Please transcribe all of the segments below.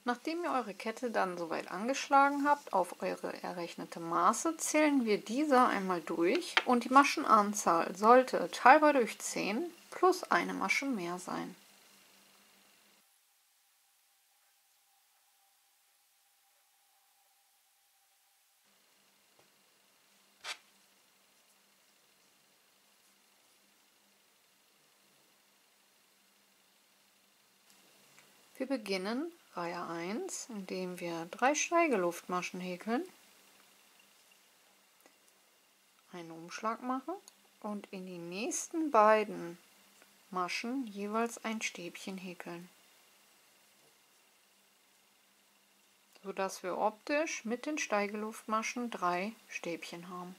Nachdem ihr eure Kette dann soweit angeschlagen habt auf eure errechnete Maße, zählen wir diese einmal durch und die Maschenanzahl sollte teilbar durch 10 plus eine Masche mehr sein. Wir beginnen Reihe 1, indem wir 3 Steigeluftmaschen häkeln, einen Umschlag machen und in die nächsten beiden Maschen jeweils ein Stäbchen häkeln, sodass wir optisch mit den Steigeluftmaschen 3 Stäbchen haben.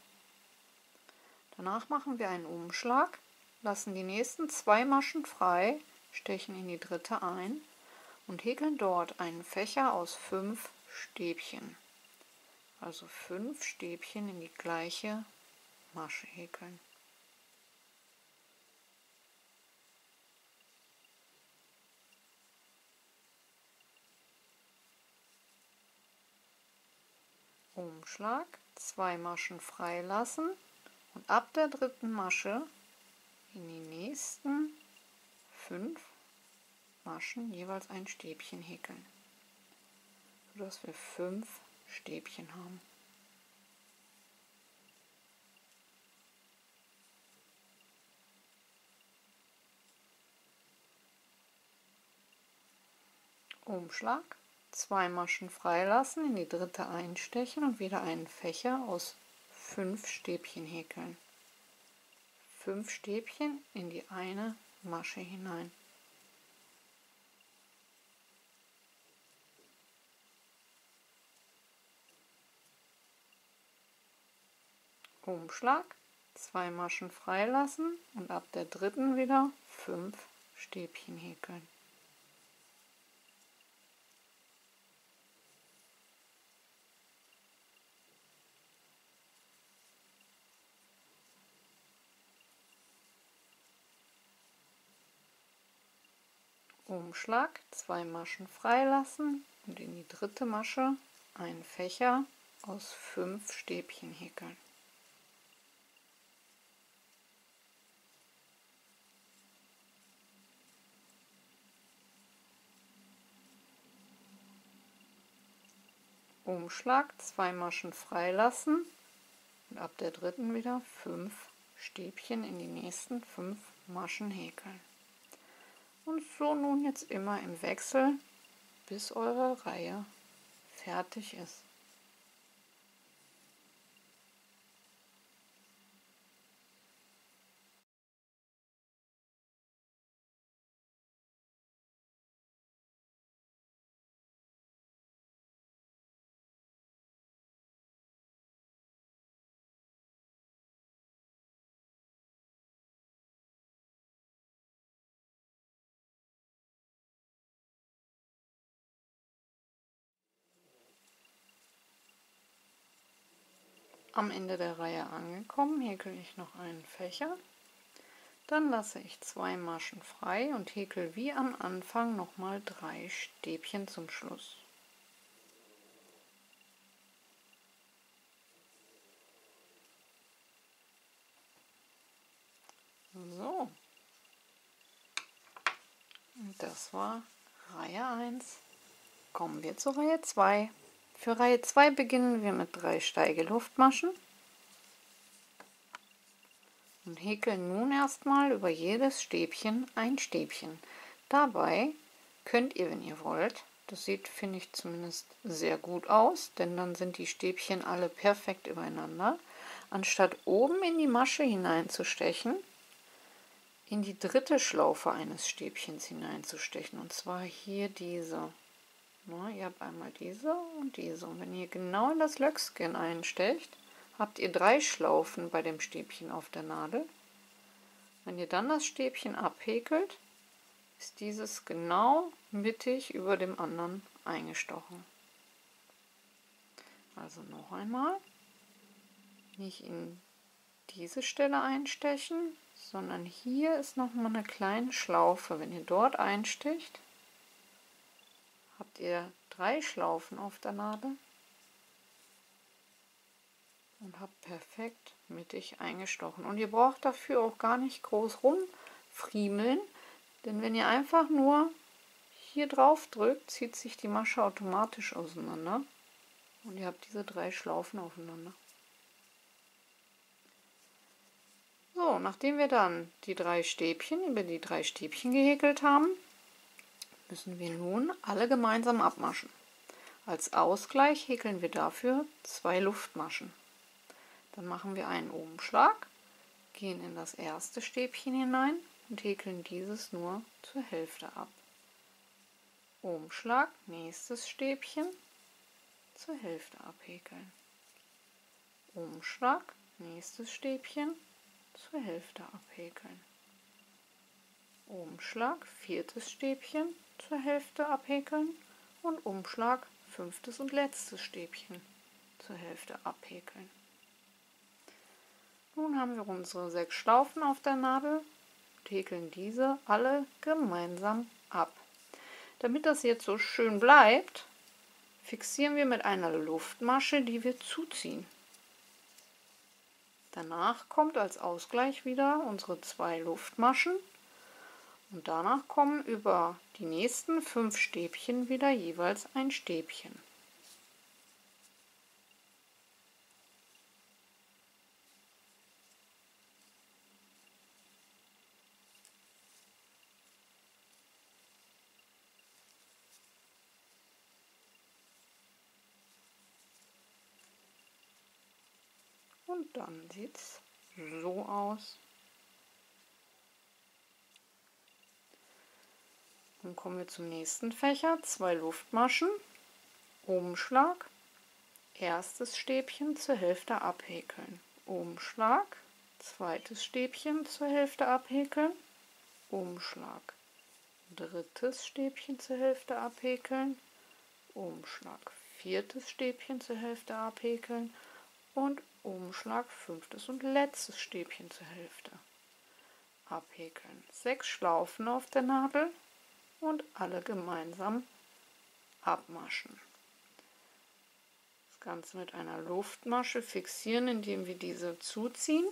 Danach machen wir einen Umschlag, lassen die nächsten 2 Maschen frei, stechen in die dritte ein und häkeln dort einen Fächer aus 5 Stäbchen. Also 5 Stäbchen in die gleiche Masche häkeln. Umschlag, 2 Maschen freilassen und ab der dritten Masche in die nächsten 5 Maschen jeweils ein Stäbchen häkeln, sodass wir 5 Stäbchen haben. Umschlag, 2 Maschen freilassen, in die dritte einstechen und wieder einen Fächer aus 5 Stäbchen häkeln. 5 Stäbchen in die eine Masche hinein. Umschlag, 2 Maschen freilassen und ab der dritten wieder 5 Stäbchen häkeln. Umschlag, 2 Maschen freilassen und in die dritte Masche einen Fächer aus 5 Stäbchen häkeln. Umschlag, 2 Maschen freilassen und ab der dritten wieder 5 Stäbchen in die nächsten 5 Maschen häkeln. Und so nun jetzt immer im Wechsel, bis eure Reihe fertig ist. Am Ende der Reihe angekommen, häkel ich noch einen Fächer. Dann lasse ich 2 Maschen frei und häkel wie am Anfang nochmal 3 Stäbchen zum Schluss. So, und das war Reihe 1. Kommen wir zur Reihe 2. Für Reihe 2 beginnen wir mit 3 Steigeluftmaschen und häkeln nun erstmal über jedes Stäbchen ein Stäbchen. Dabei könnt ihr, wenn ihr wollt, das sieht, finde ich, zumindest sehr gut aus, denn dann sind die Stäbchen alle perfekt übereinander, anstatt oben in die Masche hineinzustechen, in die dritte Schlaufe eines Stäbchens hineinzustechen, und zwar hier diese. Ihr habt einmal diese und diese. Und wenn ihr genau in das Löckchen einstecht, habt ihr 3 Schlaufen bei dem Stäbchen auf der Nadel. Wenn ihr dann das Stäbchen abhäkelt, ist dieses genau mittig über dem anderen eingestochen. Also noch einmal, nicht in diese Stelle einstechen, sondern hier ist noch mal eine kleine Schlaufe. Wenn ihr dort einsticht, habt ihr 3 Schlaufen auf der Nadel und habe perfekt mittig eingestochen. Und ihr braucht dafür auch gar nicht groß rumfriemeln, denn wenn ihr einfach nur hier drauf drückt, zieht sich die Masche automatisch auseinander und ihr habt diese 3 Schlaufen aufeinander. So, nachdem wir dann die 3 Stäbchen über die 3 Stäbchen gehäkelt haben, müssen wir nun alle gemeinsam abmaschen. Als Ausgleich häkeln wir dafür 2 Luftmaschen. Dann machen wir einen Umschlag, gehen in das erste Stäbchen hinein und häkeln dieses nur zur Hälfte ab. Umschlag, nächstes Stäbchen, zur Hälfte abhäkeln. Umschlag, nächstes Stäbchen, zur Hälfte abhäkeln. Umschlag, viertes Stäbchen, zur Hälfte abhäkeln und Umschlag, fünftes und letztes Stäbchen, zur Hälfte abhäkeln. Nun haben wir unsere 6 Schlaufen auf der Nadel und häkeln diese alle gemeinsam ab. Damit das jetzt so schön bleibt, fixieren wir mit einer Luftmasche, die wir zuziehen. Danach kommt als Ausgleich wieder unsere 2 Luftmaschen und danach kommen über die nächsten 5 Stäbchen wieder jeweils ein Stäbchen. Und dann sieht es so aus. Dann kommen wir zum nächsten Fächer. 2 Luftmaschen, Umschlag, erstes Stäbchen zur Hälfte abhäkeln. Umschlag, zweites Stäbchen zur Hälfte abhäkeln. Umschlag, drittes Stäbchen zur Hälfte abhäkeln. Umschlag, viertes Stäbchen zur Hälfte abhäkeln. Und Umschlag, fünftes und letztes Stäbchen zur Hälfte abhäkeln. 6 Schlaufen auf der Nadel und alle gemeinsam abmaschen. Das Ganze mit einer Luftmasche fixieren, indem wir diese zuziehen.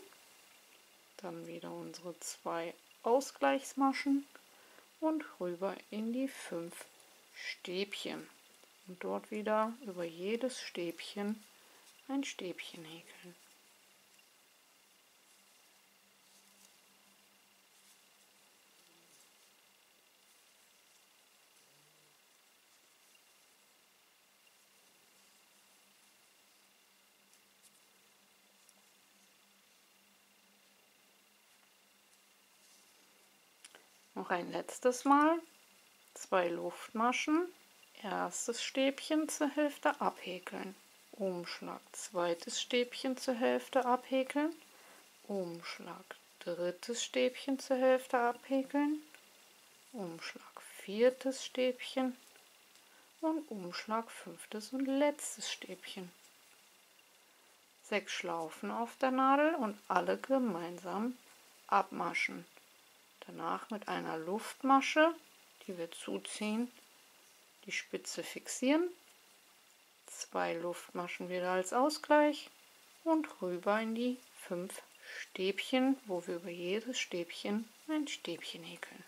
Dann wieder unsere 2 Ausgleichsmaschen und rüber in die 5 Stäbchen. Und dort wieder über jedes Stäbchen ein Stäbchen häkeln. Noch ein letztes Mal. 2 Luftmaschen, erstes Stäbchen zur Hälfte abhäkeln. Umschlag, zweites Stäbchen zur Hälfte abhäkeln. Umschlag, drittes Stäbchen zur Hälfte abhäkeln. Umschlag, viertes Stäbchen und Umschlag, fünftes und letztes Stäbchen. 6 Schlaufen auf der Nadel und alle gemeinsam abmaschen. Danach mit einer Luftmasche, die wir zuziehen, die Spitze fixieren, 2 Luftmaschen wieder als Ausgleich und rüber in die 5 Stäbchen, wo wir über jedes Stäbchen ein Stäbchen häkeln.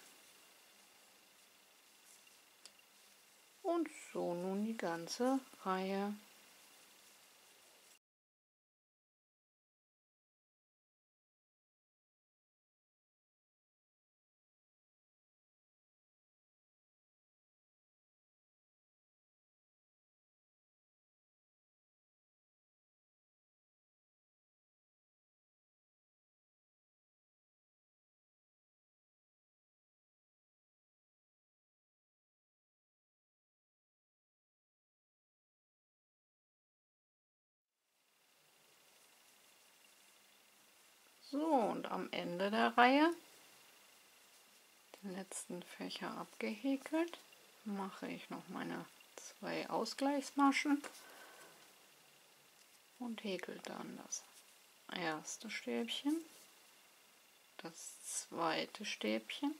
Und so nun die ganze Reihe. So, und am Ende der Reihe, den letzten Fächer abgehäkelt, mache ich noch meine 2 Ausgleichsmaschen und häkel dann das erste Stäbchen, das zweite Stäbchen.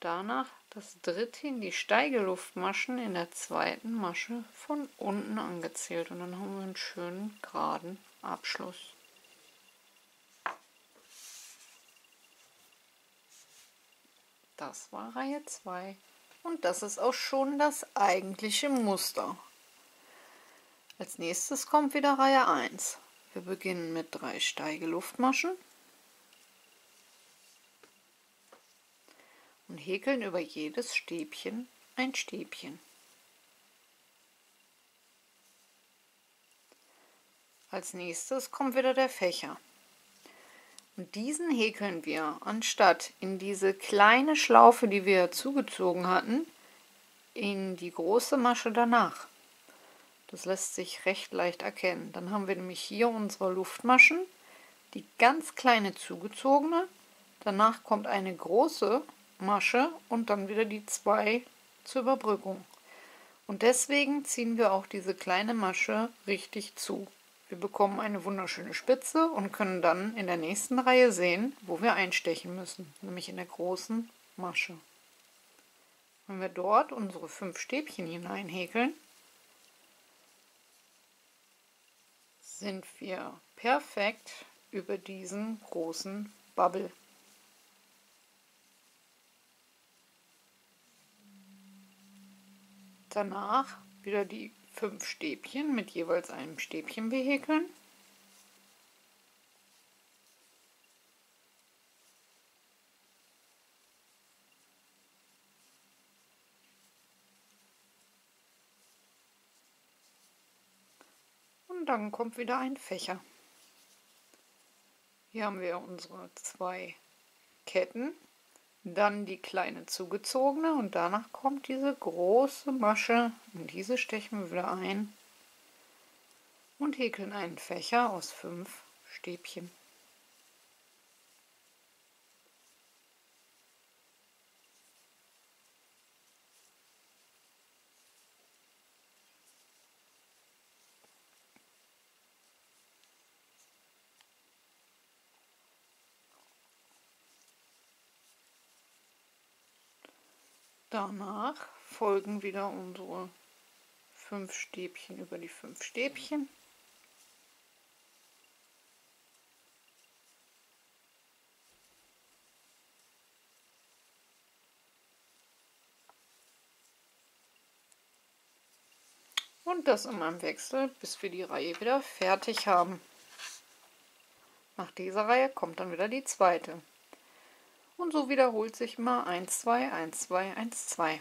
danach das dritte in die Steigeluftmaschen in der zweiten Masche von unten angezählt. Und dann haben wir einen schönen geraden Abschluss. Das war Reihe 2. Und das ist auch schon das eigentliche Muster. Als nächstes kommt wieder Reihe 1. Wir beginnen mit 3 Steigeluftmaschen und häkeln über jedes Stäbchen ein Stäbchen. Als nächstes kommt wieder der Fächer. Und diesen häkeln wir, anstatt in diese kleine Schlaufe, die wir zugezogen hatten, in die große Masche danach. Das lässt sich recht leicht erkennen. Dann haben wir nämlich hier unsere Luftmaschen, die ganz kleine zugezogene, danach kommt eine große Masche und dann wieder die 2 zur Überbrückung. Und deswegen ziehen wir auch diese kleine Masche richtig zu. Wir bekommen eine wunderschöne Spitze und können dann in der nächsten Reihe sehen, wo wir einstechen müssen, nämlich in der großen Masche. Wenn wir dort unsere 5 Stäbchen hineinhäkeln, sind wir perfekt über diesen großen Bubble. Danach wieder die 5 Stäbchen mit jeweils einem Stäbchen behäkeln. Und dann kommt wieder ein Fächer. Hier haben wir unsere 2 Ketten, dann die kleine zugezogene und danach kommt diese große Masche. In diese stechen wir wieder ein und häkeln einen Fächer aus 5 Stäbchen. Danach folgen wieder unsere 5 Stäbchen über die 5 Stäbchen. Und das immer im Wechsel, bis wir die Reihe wieder fertig haben. Nach dieser Reihe kommt dann wieder die zweite. Und so wiederholt sich immer 1, 2, 1, 2, 1, 2.